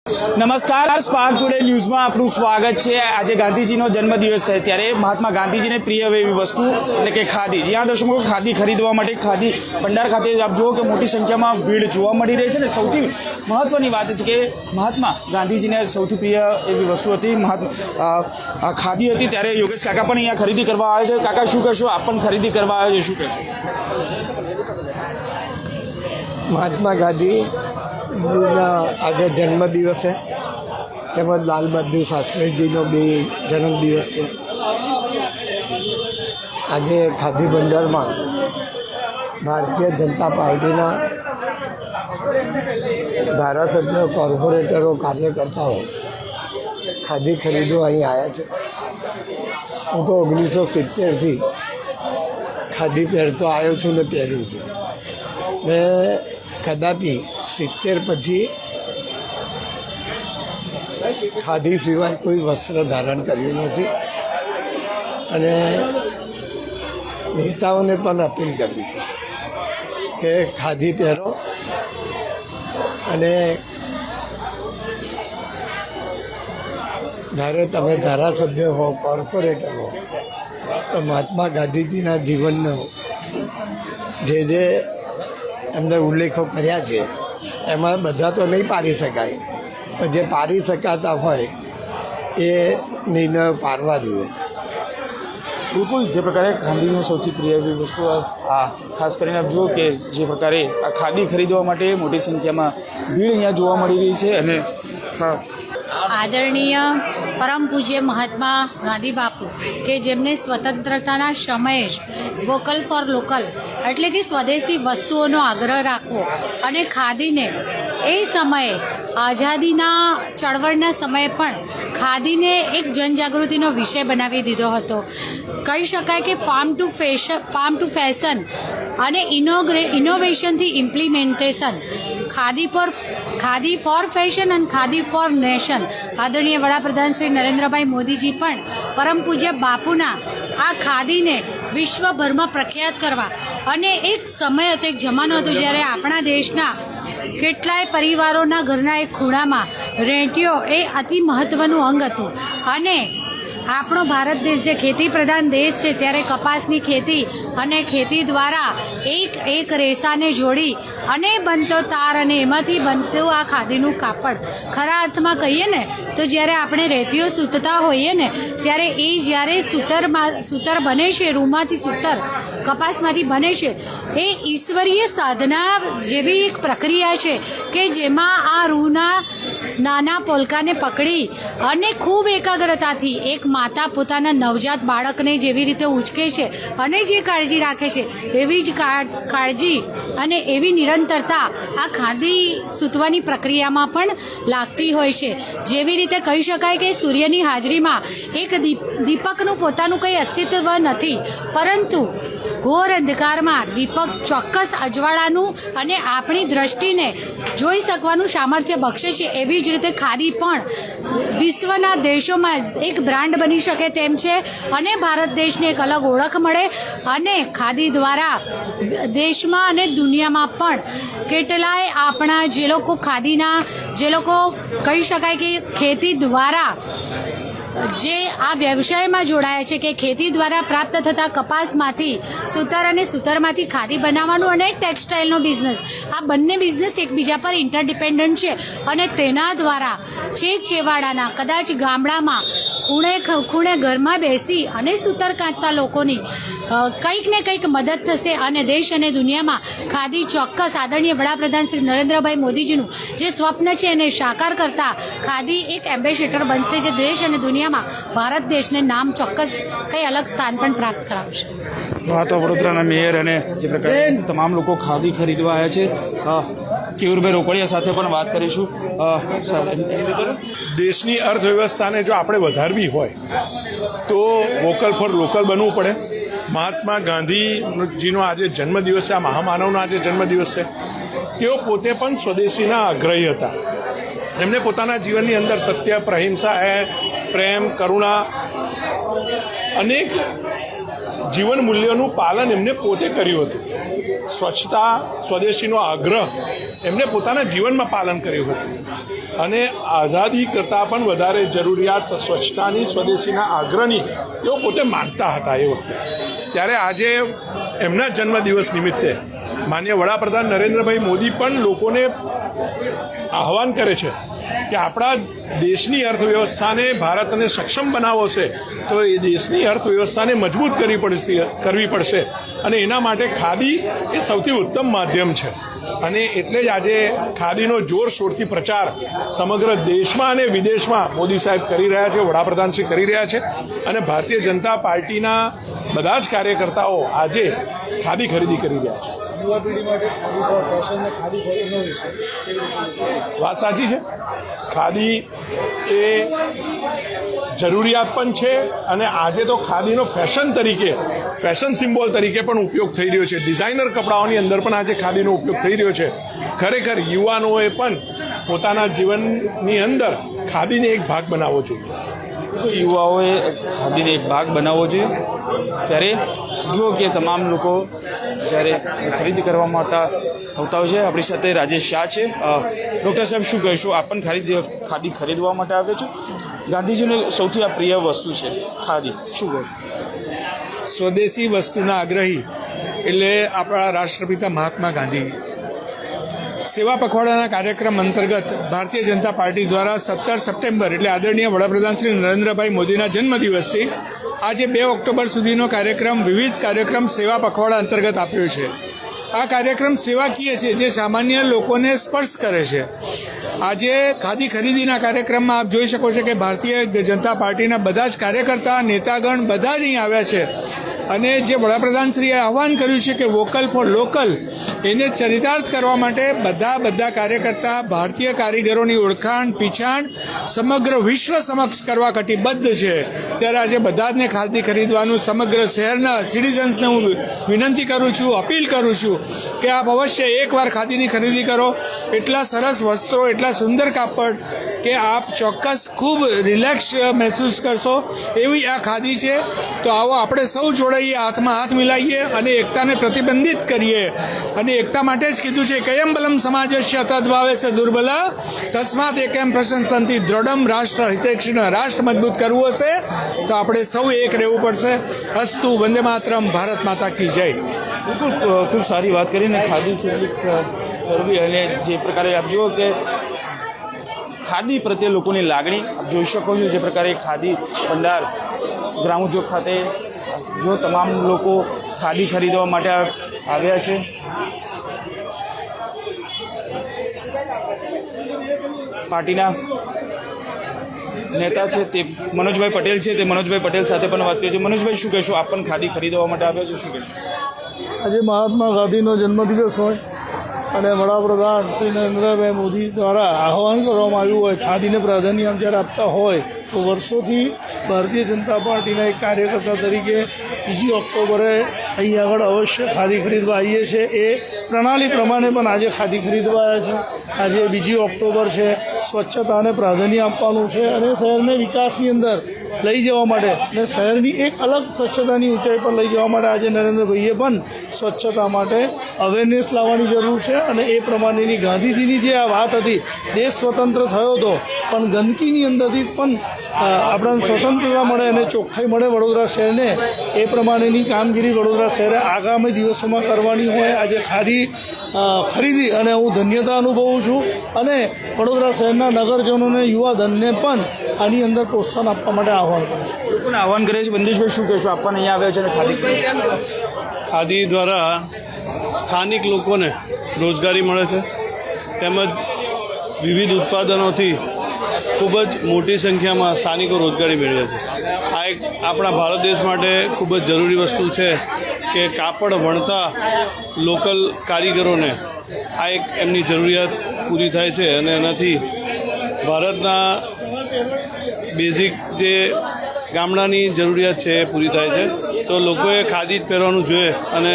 નમસ્કાર, spark today ન્યૂઝમાં આપનું સ્વાગત છે। આજે ગાંધીજીનો જન્મદિવસ છે, ત્યારે મહાત્મા ગાંધીજીને પ્રિય એવી વસ્તુ એટલે કે ખાદી। જ્યાં દર્શકો ખાદી ખરીદવા માટે ખાદી ભંડાર ખાતે આપ જુઓ કે મોટી સંખ્યામાં ભીડ જોવા મળી રહી છે। ને સૌથી મહત્વની વાત છે કે મહાત્મા ગાંધીજીને સૌથી પ્રિય એવી વસ્તુ હતી ખાદી હતી। ત્યારે યોગેશ કાકા પણ અહીંયા ખરીદી કરવા આવે છે। કાકા, શું કહેશો? આપ પણ ખરીદી કરવા આવે છે, શું કહેશો? મહાત્મા ગાંધી આજે જન્મદિવસ છે, તેમજ લાલ બહાદુર શાસ્ત્રીજીનો બી જન્મદિવસ છે। આજે ખાદી ભંડારમાં ભારતીય જનતા પાર્ટીના ધારાસભ્યો, કોર્પોરેટરો, કાર્યકર્તાઓ ખાદી ખરીદવા અહીં આવ્યા છે। હું તો 1970થી ખાદી પહેરતો આવ્યો છું ને પહેર્યું છું। મેં કદાપી 70 પછી ખાદી સિવાય કોઈ વસ્ત્ર ધારણ કર્યું નથી અને નેતાઓને પણ અપીલ કરી છે કે ખાદી પહેરો અને જ્યારે તમે ધારાસભ્ય હો, કોર્પોરેટર હો, તો મહાત્મા ગાંધીજીના જીવનનો જે એમને ઉલ્લેખો કર્યા છે એમાં બધા તો નહીં પાડી શકાય, પણ જે પાડી શકાતા હોય એ નિર્ણયો પાડવા જોઈએ। બિલકુલ, જે પ્રકારે ગાંધીજીની સૌથી પ્રિય એવી વસ્તુ ખાસ કરીને આપ જુઓ કે જે પ્રકારે આ ખાદી ખરીદવા માટે મોટી સંખ્યામાં ભીડ અહીંયા જોવા મળી રહી છે। અને આદરણીય પરમ પૂજ્ય મહાત્મા ગાંધી બાપુ કે જેમને સ્વતંત્રતાના સમયે જ વોકલ ફોર લોકલ એટલે કે સ્વદેશી વસ્તુઓનો આગ્રહ રાખવો અને ખાદીને એ સમયે આઝાદીના ચળવળના સમયે પણ ખાદીને એક જનજાગૃતિનો વિષય બનાવી દીધો હતો। કહી શકાય કે ફાર્મ ટુ ફેશન અને ઇનોવેશનથી ઇમ્પ્લિમેન્ટેશન, ખાદી ફોર ફેશન અને ખાદી ફોર નેશન। આદરણીય વડાપ્રધાન શ્રી નરેન્દ્રભાઈ મોદીજી પણ પરમ પૂજ્ય બાપુના આ ખાદીને વિશ્વભરમાં પ્રખ્યાત કરવા અને એક સમય હતો, એક જમાનો હતો જ્યારે આપણા દેશના કેટલાય પરિવારોના ઘરના એક ખૂણામાં રેંટિયો એ અતિ મહત્ત્વનું અંગ હતું અને આપણો ભારત દેશ જે ખેતી પ્રધાન દેશ છે, ત્યારે કપાસની ખેતી અને ખેતી દ્વારા એક રેસાને જોડી અને બનતો તાર અને એમાંથી બનતું આ ખાદીનું કાપડ, ખરા અર્થમાં કહીએ ને તો જ્યારે આપણે રેતીઓ સૂતતા હોઈએ ને ત્યારે એ જ્યારે સૂતર બને છે, રૂમાંથી સૂતર કપાસમાંથી બને છે, એ ઈશ્વરીય સાધના જેવી એક પ્રક્રિયા છે કે જેમાં આ રૂના નાના પોલકાને પકડી અને ખૂબ એકાગ્રતાથી એક માતા પોતાના નવજાત બાળકને જેવી રીતે ઉચકે છે અને જે કાળજી રાખે છે એવી જ કાળજી અને એવી નિરંતરતા આ ખાદી સૂતવાની પ્રક્રિયામાં પણ લાગતી હોય છે। જેવી રીતે કહી શકાય કે સૂર્યની હાજરીમાં એક દીપકનું પોતાનું કંઈ અસ્તિત્વ નથી, પરંતુ ઘોર અંધકારમાં દીપક ચોક્કસ અજવાળાનું અને આપણી દ્રષ્ટિને જોઈ શકવાનું સામર્થ્ય બક્ષે છે। એવી જ રીતે ખાદી પણ વિશ્વના દેશોમાં એક બ્રાન્ડ બની શકે તેમ છે અને ભારત દેશને એક અલગ ઓળખ મળે અને ખાદી દ્વારા દેશમાં અને દુનિયામાં પણ કેટલાય આપણા જે લોકો ખાદીના જે લોકો કહી શકાય કે ખેતી દ્વારા જે આ વ્યવસાયમાં જોડાયા છે કે ખેતી દ્વારા પ્રાપ્ત થતા કપાસમાંથી સૂતર અને સૂતરમાંથી ખાદી બનાવવાનું અને ટેક્સટાઇલનો બિઝનેસ, આ બંને બિઝનેસ એકબીજા પર ઇન્ટરડિપેન્ડન્ટ છે અને તેના દ્વારા છેક છેવાડાના કદાચ ગામડામાં ખૂણે ઘરમાં બેસી અને સૂતર કાંતતા લોકોની કંઈક ને કંઈક મદદ થશે અને દેશ અને દુનિયામાં ખાદી ચોક્કસ આદરણીય વડાપ્રધાન શ્રી નરેન્દ્રભાઈ મોદીજીનું જે સ્વપ્ન છે એને સાકાર કરતા ખાદી એક એમ્બેસેડર બનશે જે દેશ અને દુનિયામાં ભારત દેશને નામ ચોક્કસ કંઈ અલગ સ્થાન પણ પ્રાપ્ત કરાવશે। તો વડોદરાના મેયર અને જે પ્રકારે તમામ લોકો ખાદી ખરીદવા આવ્યા છે, કેયુરભાઈ રોકડિયા સાથે પણ વાત કરીશું। દેશની અર્થવ્યવસ્થાને જો આપણે વધારવી હોય તો વોકલ ફોર લોકલ બનવું પડે। મહાત્મા ગાંધીજીનો આજે જન્મદિવસ છે, આ મહામાનવનો આજે જન્મદિવસ છે। તેઓ પોતે પણ સ્વદેશીના આગ્રહી હતા। એમને પોતાના જીવનની અંદર સત્ય, અહિંસા, પ્રેમ, કરુણા અનેક જીવન મૂલ્યોનું પાલન એમને પોતે કર્યું હતું। સ્વચ્છતા, સ્વદેશીનો આગ્રહ એમને પોતાના જીવનમાં પાલન કર્યું હતું અને આઝાદી કરતાં પણ વધારે જરૂરિયાત સ્વચ્છતાની, સ્વદેશીના આગ્રહની તેઓ પોતે માનતા હતા એ વખતે. ત્યારે આજે એમના જન્મદિવસ નિમિત્તે માનનીય વડાપ્રધાન નરેન્દ્રભાઈ મોદી પણ લોકોને આહવાન કરે છે કે આપણા દેશની અર્થવ્યવસ્થાને ભારતને સક્ષમ બનાવવો છે તો એ દેશની અર્થવ્યવસ્થાને મજબૂત કરવી પડશે અને એના માટે ખાદી એ સૌથી ઉત્તમ માધ્યમ છે. અને એટલે જ આજે ખાદીનો જોરશોરથી પ્રચાર સમગ્ર દેશમાં અને વિદેશમાં મોદી સાહેબ કરી રહ્યા છે, વડાપ્રધાનશ્રી કરી રહ્યા છે અને ભારતીય જનતા પાર્ટીના બધા જ કાર્યકર્તાઓ આજે ખાદી ખરીદી કરી રહ્યા છે. યુવા પેઢી માટે ખાદી ફોર ફેશન ને ખાદી ફોર ઇનોવેશન વાત સાચી છે. ખાદી એ જરૂરિયાત પણ છે અને આજે તો ખાદીનો ફેશન સિમ્બોલ તરીકે પણ ઉપયોગ થઈ રહ્યો છે. ડિઝાઇનર કપડાઓની અંદર પણ આજે ખાદીનો ઉપયોગ થઈ રહ્યો છે. ખરેખર યુવાનોએ પણ પોતાના જીવનની અંદર ખાદીને એક ભાગ બનાવવો જોઈએ. યુવાઓએ ખાદીને એક ભાગ બનાવવો જોઈએ. ત્યારે જુઓ કે તમામ લોકો જ્યારે ખરીદી કરવા માટે આવતા હોય છે. આપણી સાથે રાજેશ શાહ છે. ડૉક્ટર સાહેબ, શું કહેશો? આપ પણ ખાદી ખરીદવા માટે આવ્યો છો. ગાંધીજીની સૌથી આ પ્રિય વસ્તુ છે ખાદી, શું કહો? સ્વદેશી વસ્તુના આગ્રહી એટલે આપણા રાષ્ટ્રપિતા મહાત્મા ગાંધી. સેવા પખવાડાના કાર્યક્રમ અંતર્ગત ભારતીય જનતા પાર્ટી દ્વારા 17 સપ્ટેમ્બર એટલે આદરણીય વડાપ્રધાન શ્રી નરેન્દ્રભાઈ મોદીના જન્મદિવસથી આજે 2 ઓક્ટોબર સુધીનો કાર્યક્રમ, વિવિધ કાર્યક્રમ સેવા પખવાડા અંતર્ગત આપ્યો છે. આ કાર્યક્રમ સેવાકીય છે, જે સામાન્ય લોકોને સ્પર્શ કરે છે. આજે ખાદી ખરીદીના કાર્યક્રમમાં આપ જોઈ શકો છો કે ભારતીય જનતા પાર્ટીના બધા જ કાર્યકર્તા, નેતાગણ બધા જ અહીં આવ્યા છે અને જે વડાપ્રધાનશ્રીએ આહવાન કર્યું છે કે વોકલ ફોર લોકલ, એને ચરિતાર્થ કરવા માટે બધા કાર્યકર્તા ભારતીય કારીગરોની ઓળખાણ, પીછાણ સમગ્ર વિશ્વ સમક્ષ કરવા કટિબદ્ધ છે. ત્યારે આજે બધા જને ખાદી ખરીદવાનું સમગ્ર શહેરના સિટીઝન્સને હું વિનંતી કરું છું, અપીલ કરું છું કે આપ અવશ્ય એકવાર ખાદીની ખરીદી કરો. એટલા સરસ વસ્ત્રો, એટલા સુંદર કાપડ કે આપ ચોક્કસ ખૂબ રિલેક્સ મહેસૂસ કરશો એવી આ ખાદી છે. તો આવો આપણે સૌ જોડાઈએ, હાથમાં હાથ મિલાઈએ અને એકતાને પ્રતિબંધિત કરીએ. અને એકતા માટે જ કીધું છે કયમ બલમ સમાજસ્ય તદ્ભાવે છે દુર્બલા તસ્માત એકમ પ્રશંસંતિ દ્રઢમ રાષ્ટ્ર હિતૈષિણ. રાષ્ટ્ર મજબૂત કરવું હશે તો આપણે સૌ એક રહેવું પડશે. અસ્તુ, વંદે માતરમ, ભારત માતા કી જય. બિલકુલ, ખૂબ સારી વાત કરીને ખાદી કરવી અને જે પ્રકારે આપ જુઓ કે ખાદી પ્રત્યે લોકોની લાગણી આપ જોઈ શકો છો. જે પ્રકારે ખાદી ભંડાર ગ્રામ ઉદ્યોગ ખાતે જો તમામ લોકો ખાદી ખરીદવા માટે આવ્યા છે. પાર્ટીના નેતા છે તે મનોજભાઈ પટેલ છે, તે મનોજભાઈ પટેલ સાથે પણ વાત કરી છે. મનોજભાઈ, શું કહેશો? આપ પણ ખાદી ખરીદવા માટે આવ્યા છો, શું કહેશો? આજે મહાત્મા ગાંધીનો જન્મદિવસ હોય અને વડાપ્રધાન શ્રી નરેન્દ્રભાઈ મોદી દ્વારા આહવાન કરવામાં આવ્યું હોય, ખાદીને પ્રાધાન્ય જ્યારે આપતા હોય તો વર્ષોથી ભારતીય જનતા પાર્ટીના એક કાર્યકર્તા તરીકે 2 ઓક્ટોબરે અહીં આગળ અવશ્ય ખાદી ખરીદવા આવીએ છીએ. એ પ્રણાલી પ્રમાણે પણ આજે ખાદી ખરીદવા આવ્યા છે. આજે 2 ઓક્ટોબર છે, સ્વચ્છતાને પ્રાધાન્ય આપવાનું છે અને શહેરને વિકાસની અંદર લઈ જવા માટે અને શહેરની એક અલગ સ્વચ્છતાની ઊંચાઈ પર લઈ જવા માટે આજે નરેન્દ્રભાઈએ પણ સ્વચ્છતા માટે અવેરનેસ લાવવાની જરૂર છે. અને એ પ્રમાણેની ગાંધીજીની જે આ વાત હતી, દેશ સ્વતંત્ર થયો હતો પણ ગંદકીની અંદરથી પણ આપણને સ્વતંત્રતા મળે અને ચોખ્ખાઈ મળે વડોદરા શહેરને, એ પ્રમાણેની કામગીરી વડોદરા શહેરે આગામી દિવસોમાં કરવાની હોય. આજે ખાદી ખરીદી અને હું ધન્યતા અનુભવું છું અને વડોદરા શહેરના નગરજનોને, યુવાધનને પણ આની અંદર પ્રોત્સાહન આપવા માટે આહવાન કરું છું. લોકોને આહવાન કરે છે. બંદેશભાઈ, શું કહેશો? આપ પણ અહીંયા આવ્યા છે અને ખાદી ખાદી દ્વારા સ્થાનિક લોકોને રોજગારી મળે છે તેમજ વિવિધ ઉત્પાદનોથી ખૂબ જ મોટી સંખ્યામાં સ્થાનિકો રોજગારી મેળવે છે. આ એક આપણા ભારત દેશ માટે ખૂબ જ જરૂરી વસ્તુ છે કે કાપડ વણતા લોકલ કારીગરોને આ એક એમની જરૂરિયાત પૂરી થાય છે અને એનાથી ભારતના બેઝિક જે ગામડાની જરૂરિયાત છે એ પૂરી થાય છે. તો લોકોએ ખાદી જ પહેરવાનું જોઈએ અને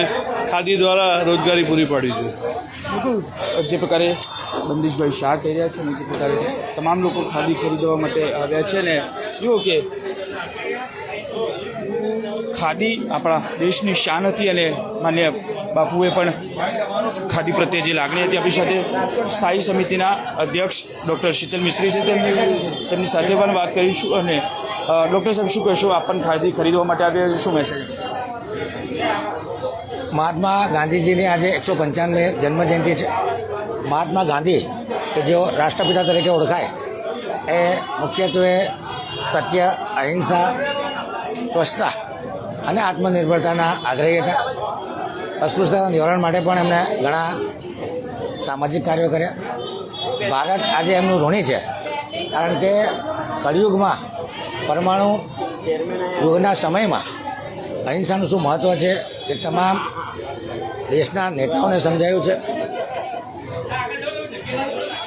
ખાદી દ્વારા રોજગારી પૂરી પાડવી જોઈએ. બિલકુલ, જે પ્રકારે બંદીશભાઈ શાહ કહી રહ્યા છે ને જે પ્રકારે તમામ લોકો ખાદી ખરીદવા માટે આવ્યા છે ને જુઓ કે ખાદી આપણા દેશની શાન હતી અને માન્ય બાપુએ પણ ખાદી પ્રત્યે જે લાગણી હતી. આપણી સાથે સ્થાયી સમિતિના અધ્યક્ષ ડૉક્ટર શીતલ મિસ્ત્રી છે, તેમની સાથે પણ વાત કરીશું. અને ડૉક્ટર સાહેબ, શું કહેશો? આપ પણ ખાદી ખરીદવા માટે આવ્યા, શું મેસેજ? મહાત્મા ગાંધીજીની આજે 195મી જન્મજયંતિ છે. મહાત્મા ગાંધી કે જેઓ રાષ્ટ્રપિતા તરીકે ઓળખાય એ મુખ્યત્વે સત્ય, અહિંસા, સ્વચ્છતા અને આત્મનિર્ભરતાના આગ્રહી હતા. અસ્પૃશ્યતાના નિવારણ માટે પણ એમણે ઘણા સામાજિક કાર્યો કર્યા. ભારત આજે એમનું ઋણી છે, કારણ કે કળિયુગમાં પરમાણુ યુગના સમયમાં અહિંસાનું શું મહત્ત્વ છે એ તમામ દેશના નેતાઓને સમજાયું છે.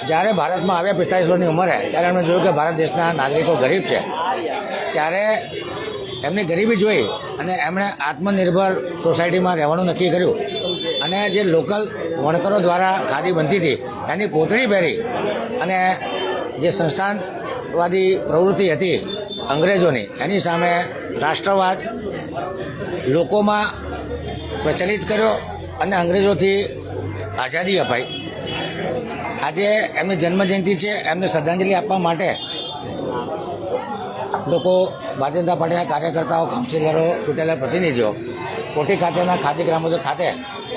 જ્યારે ભારતમાં આવ્યા 45 વર્ષની ઉંમરે, ત્યારે એમણે જોયું કે ભારત દેશના નાગરિકો ગરીબ છે. ત્યારે એમની ગરીબી જોઈ અને એમણે આત્મનિર્ભર સોસાયટીમાં રહેવાનું નક્કી કર્યું. અને જે લોકલ વણકરો દ્વારા ખાદી બનતી હતી એની પોતળી પહેરી અને જે સંસ્થાનવાદી પ્રવૃત્તિ હતી અંગ્રેજોની, એની સામે રાષ્ટ્રવાદ લોકોમાં પ્રચલિત કર્યો અને અંગ્રેજોથી આઝાદી અપાઈ. આજે એમની જન્મજયંતિ છે, એમને શ્રદ્ધાંજલિ આપવા માટે લોકો, ભારતીય જનતા પાર્ટીના કાર્યકર્તાઓ, કાઉન્સિલરો, ચૂંટેલા પ્રતિનિધિઓ કોઠી ખાતેના ખાદી ગ્રામોદય ખાતે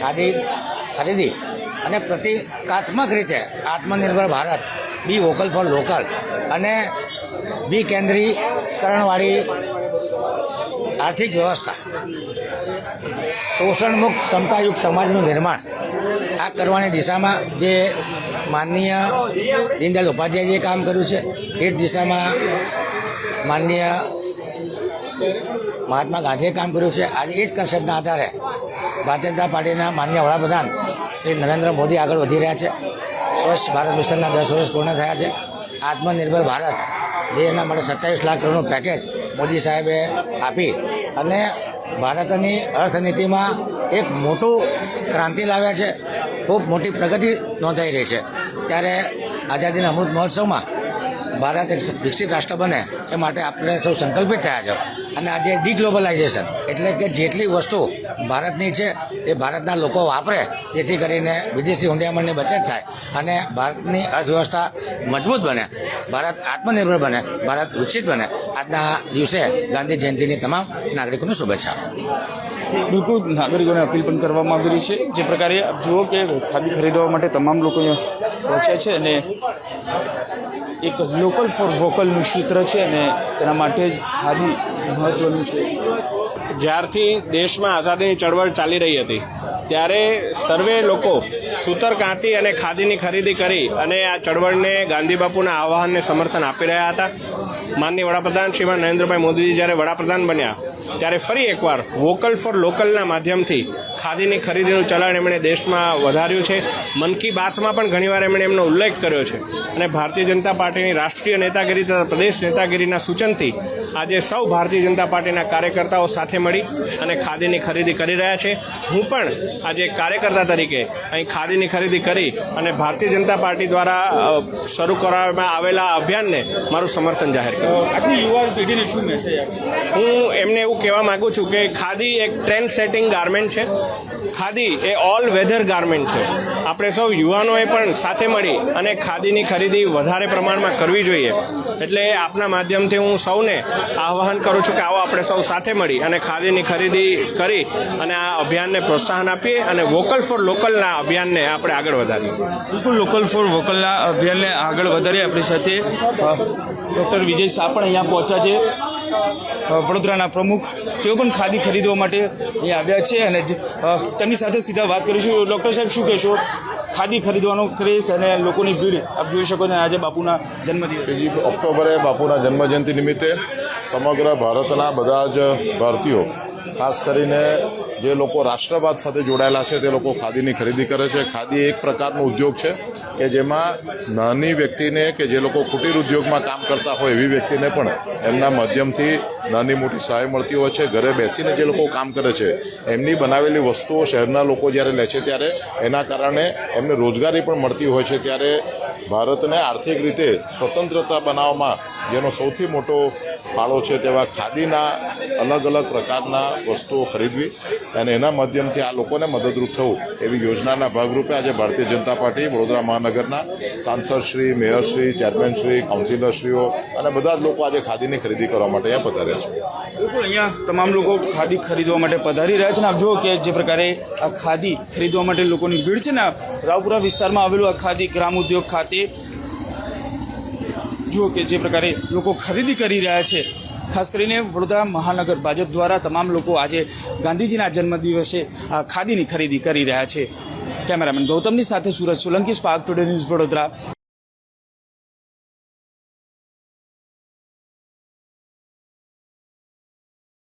ખાદી ખરીદી અને પ્રતિકાત્મક રીતે આત્મનિર્ભર ભારત, બી વોકલ ફોર લોકલ અને વિકેન્દ્રીકરણવાળી આર્થિક વ્યવસ્થા, શોષણમુક્ત ક્ષમતાયુક્ત સમાજનું નિર્માણ આ કરવાની દિશામાં જે માનનીય દીનદયાળ ઉપાધ્યાયજીએ કામ કર્યું છે, એ જ દિશામાં માનનીય મહાત્મા ગાંધીએ કામ કર્યું છે. આજે એ જ કન્સેપ્ટના આધારે ભારતીય જનતા પાર્ટીના માનનીય વડાપ્રધાન શ્રી નરેન્દ્ર મોદી આગળ વધી રહ્યા છે. સ્વચ્છ ભારત મિશનના 10 વર્ષ પૂર્ણ થયા છે. આત્મનિર્ભર ભારત, જે એના માટે 27 લાખ કરોડનું પેકેજ મોદી સાહેબે આપી અને ભારતની અર્થનીતિમાં એક મોટું ક્રાંતિ લાવ્યા છે. ખૂબ મોટી પ્રગતિ નોંધાઈ રહી છે. ત્યારે આઝાદીના અમૃત મહોત્સવમાં ભારત એક વિકસિત રાષ્ટ્ર બને એ માટે આપણે સૌ સંકલ્પિત થયા છે. અને આજે ડિગ્લોબલાઇઝેશન એટલે કે જેટલી વસ્તુ ભારતની છે એ ભારતના લોકો વાપરે, જેથી કરીને વિદેશી હુંડિયામણની બચત થાય અને ભારતની અર્થવ્યવસ્થા મજબૂત બને, ભારત આત્મનિર્ભર બને, ભારત વિકસિત બને. આજના દિવસે ગાંધી જયંતિની તમામ નાગરિકોને શુભેચ્છા. બિલકુલ, નાગરિકોને અપીલ પણ કરવામાં આવી રહી છે. જે પ્રકારે આપ જુઓ કે ખાદી ખરીદવા માટે તમામ લોકો અહીંયા પહોંચ્યા છે અને એક લોકલ ફોર વોકલનું સૂત્ર છે અને તેના માટે જ ખાદી મહત્વનું છે. જ્યારથી દેશમાં આઝાદીની ચળવળ ચાલી રહી હતી ત્યારે સર્વે લોકો સૂતરકાંતિ અને ખાદીની ખરીદી કરી અને આ ચળવળને, ગાંધી બાપુના આહ્વાનને સમર્થન આપી રહ્યા હતા. માનનીય વડાપ્રધાન શ્રીમાન નરેન્દ્રભાઈ મોદીજી જ્યારે વડાપ્રધાન બન્યા ત્યારે ફરી એકવાર વોકલ ફોર લોકલના માધ્યમથી ખાદીની ખરીદીનું ચલણ એમણે દેશમાં વધાર્યું છે. મન કી બાતમાં પણ ઘણીવાર એમણે એમનો ઉલ્લેખ કર્યો છે. અને ભારતીય જનતા પાર્ટીની રાષ્ટ્રીય નેતાગીરી તથા પ્રદેશ નેતાગીરીના સૂચનથી આજે સૌ ભારતીય જનતા પાર્ટીના કાર્યકર્તાઓ સાથે મળી અને ખાદીની ખરીદી કરી રહ્યા છે. હું પણ આજે કાર્યકર્તા તરીકે અહીં ખાદીની ખરીદી કરી અને ભારતીય જનતા પાર્ટી દ્વારા શરૂ કરવામાં આવેલા અભિયાનને મારું સમર્થન જાહેર કર્યું. આજની યુવા પેઢીને શું મેસેજ આપે? હું એમને એવું કહેવા માગું છું કે ખાદી એક ટ્રેન્ડ સેટિંગ ગાર્મેન્ટ છે. ખાદી એ ઓલ વેધર ગાર્મેન્ટ છે. આપણે સૌ યુવાનોએ પણ સાથે મળી અને ખાદીની ખરીદી વધારે પ્રમાણમાં કરવી જોઈએ. એટલે આપના માધ્યમથી હું સૌને આહ્વાન કરું છું કે આવો આપણે સૌ સાથે મળી અને ખાદીની ખરીદી કરી અને આ અભિયાનને પ્રોત્સાહન આપીએ અને વોકલ ફોર લોકલના અભિયાનને આપણે આગળ વધારીએ. બિલકુલ, લોકલ ફોર વોકલના અભિયાનને આગળ વધારીએ. આપણી સાથે ડૉક્ટર વિજય શાહ પણ અહીંયા પહોંચ્યા છે, વડોદરાના પ્રમુખ. તેઓ પણ ખાદી ખરીદવા માટે અહીંયા આવ્યા છે અને તેમની સાથે સીધા વાત કરીશું. ડૉક્ટર સાહેબ, શું કહેશો? ખાદી ખરીદવાનો ક્રેઝ અને લોકોની ભીડ આપ જોઈ શકો છો. આજે બાપુના જન્મદિવસ, ઓક્ટોબરે બાપુના જન્મજયંતિ નિમિત્તે સમગ્ર ભારતના બધા જ ભારતીયો, ખાસ કરીને જે લોકો રાષ્ટ્રવાદ સાથે જોડાયેલા છે તે લોકો ખાદીની ખરીદી કરે છે. ખાદી એક પ્રકારનો ઉદ્યોગ છે કે જેમાં નાની વ્યક્તિને કે જે લોકો કુટીર ઉદ્યોગમાં કામ કરતા હોય એવી વ્યક્તિને પણ એમના માધ્યમથી નાની મોટી સહાય મળતી હોય છે. ઘરે બેસીને જે લોકો કામ કરે છે એમની બનાવેલી વસ્તુઓ શહેરના લોકો જ્યારે લે છે ત્યારે એના કારણે એમને રોજગારી પણ મળતી હોય છે. ત્યારે ભારતને આર્થિક રીતે સ્વતંત્રતા બનાવવામાં જેનો સૌથી મોટો ફાળો છે તેવા ખાદીના અલગ અલગ પ્રકારના વસ્તુઓ ખરીદવી અને એના માધ્યમથી આ લોકોને મદદરૂપ થવું એવી યોજનાના ભાગરૂપે આજે ભારતીય જનતા પાર્ટી વડોદરા મહાનગરના સાંસદશ્રી, મેયરશ્રી, ચેરમેનશ્રી, કાઉન્સિલરશ્રીઓ અને બધા જ લોકો આજે ખાદીની ખરીદી કરવા માટે અહીંયા પધાર્યા છે. બિલકુલ અહીંયા તમામ લોકો ખાદી ખરીદવા માટે પધારી રહ્યા છે ને આપ જુઓ કે જે પ્રકારે આ ખાદી ખરીદવા માટે લોકોની ભીડ છે ને રાવપુરા વિસ્તારમાં આવેલું આ ખાદી ગ્રામ ઉદ્યોગ ખાતે જુઓ કે જે પ્રકારે લોકો ખરીદી કરી રહ્યા છે. ખાસ કરીને વડોદરા મહાનગર ભાજપ દ્વારા તમામ લોકો આજે ગાંધીજીના જન્મદિવસે આ ખાદીની ખરીદી કરી રહ્યા છે. કેમેરામેન ગૌતમની સાથે Suraj Solanki, spark today news, Vadodara.